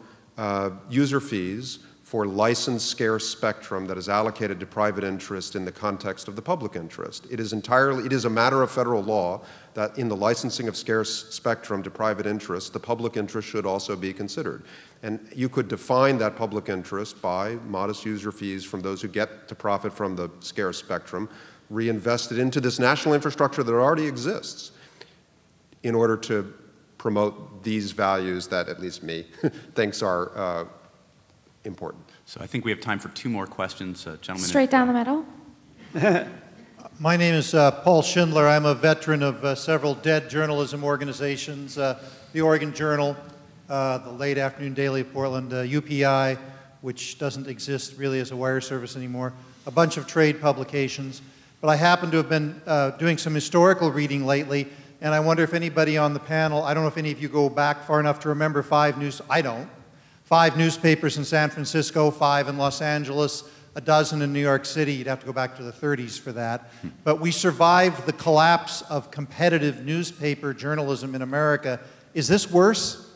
S3: user fees for licensed scarce spectrum that is allocated to private interest in the context of the public interest. It is a matter of federal law that in the licensing of scarce spectrum to private interest, the public interest should also be considered. And you could define that public interest by modest user fees from those who get to profit from the scarce spectrum, reinvested into this national infrastructure that already exists in order to promote these values that at least me thinks are important.
S2: So I think we have time for 2 more questions. Gentlemen.
S7: Straight down the middle.
S12: My name is Paul Schindler. I'm a veteran of several dead journalism organizations, the Oregon Journal, the Late Afternoon Daily of Portland, UPI, which doesn't exist really as a wire service anymore, a bunch of trade publications. But I happen to have been doing some historical reading lately, and I wonder if anybody on the panel, I don't know if any of you go back far enough to remember 5 newspapers in San Francisco, 5 in Los Angeles, a dozen in New York City. You'd have to go back to the 30s for that. But we survived the collapse of competitive newspaper journalism in America. Is this worse?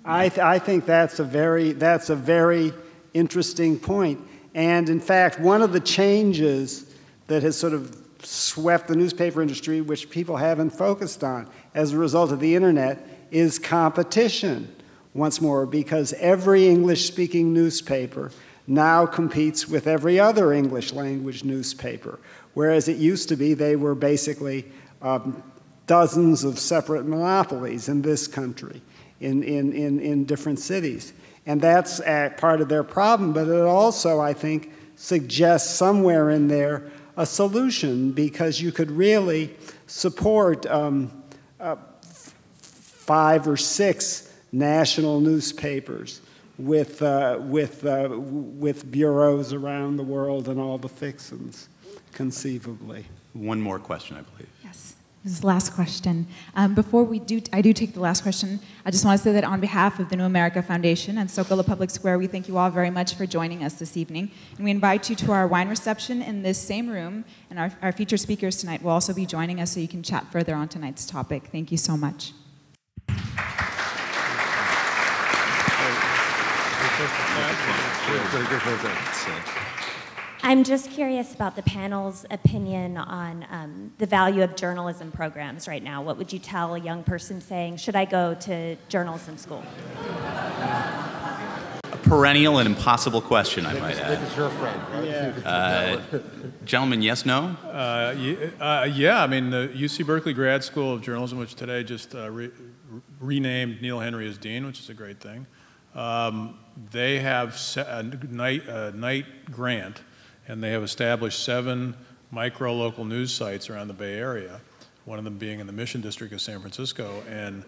S4: I think that's a very interesting point. And in fact, one of the changes that has sort of swept the newspaper industry, which people haven't focused on as a result of the internet, is competition. Once more, because every English-speaking newspaper now competes with every other English-language newspaper, whereas it used to be they were basically dozens of separate monopolies in this country, in different cities. And that's part of their problem, but it also, I think, suggests somewhere in there a solution, because you could really support 5 or 6 national newspapers with bureaus around the world and all the fixins, conceivably.
S2: 1 more question, I believe.
S6: Yes, this is the last question. Before I do take the last question, I just want to say that on behalf of the New America Foundation and Zócalo Public Square, we thank you all very much for joining us this evening. And we invite you to our wine reception in this same room, and our featured speakers tonight will also be joining us so you can chat further on tonight's topic. Thank you so much.
S13: I'm just curious about the panel's opinion on the value of journalism programs right now. What would you tell a young person saying, should I go to journalism school?
S2: A perennial and impossible question, I might add.
S3: This is your friend, right?
S2: Yeah. Gentlemen, yes, no?
S5: Yeah, I mean, the UC Berkeley Grad School of Journalism, which today just renamed Neil Henry as dean, which is a great thing. They have a Knight grant, and they have established 7 micro-local news sites around the Bay Area, one of them being in the Mission District of San Francisco. And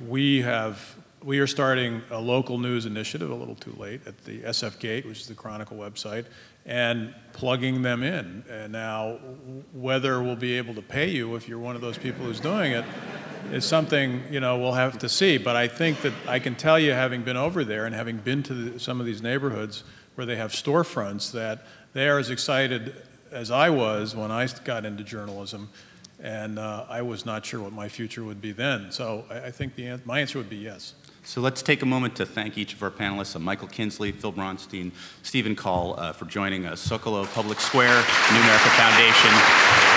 S5: we are starting a local news initiative, a little too late, at the SF Gate, which is the Chronicle website, and plugging them in. And now, whether we'll be able to pay you if you're one of those people who's doing it is something, we'll have to see. But I think that I can tell you, having been over there and having been to some of these neighborhoods where they have storefronts, that they are as excited as I was when I got into journalism. And I was not sure what my future would be then. So I think my answer would be yes.
S2: So let's take a moment to thank each of our panelists, Michael Kinsley, Phil Bronstein, Steve Coll, for joining us. Zócalo Public Square, New America Foundation.